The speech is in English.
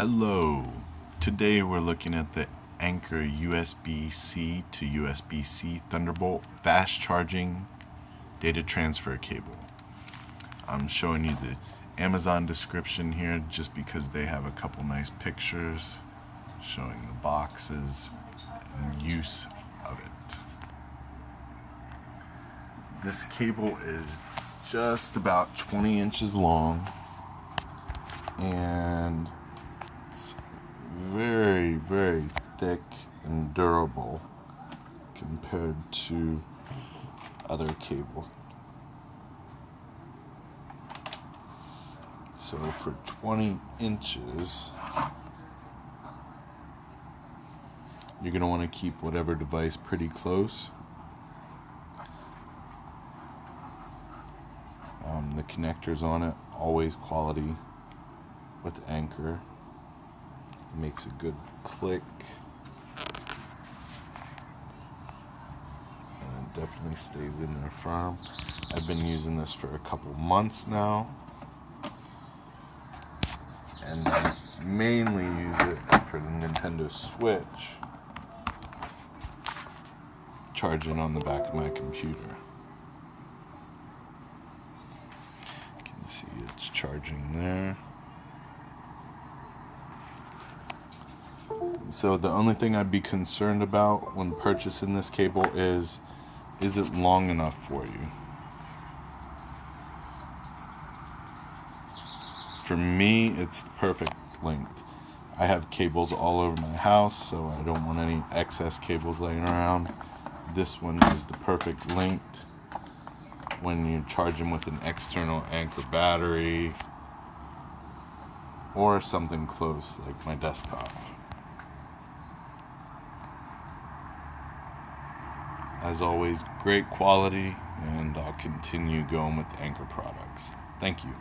Hello. Today we're looking at the Anker USB-C to USB-C Thunderbolt fast charging data transfer cable. I'm showing you the Amazon description here just because they have a couple nice pictures showing the boxes and use of it. This cable is just about 20 inches long and it's very thick and durable compared to other cables. So for 20 inches, you're going to want to keep whatever device pretty close. The connectors on it, always quality with Anker. It makes a good click. And it definitely stays in there firm. I've been using this for a couple months now. And I mainly use it for the Nintendo Switch, charging on the back of my computer. You can see it's charging there. So the only thing I'd be concerned about when purchasing this cable is it long enough for you? For me, it's the perfect length. I have cables all over my house, so I don't want any excess cables laying around. This one is the perfect length when you're charging with an external Anker battery or something close like my desktop. As always, great quality, and I'll continue going with Anker products. Thank you.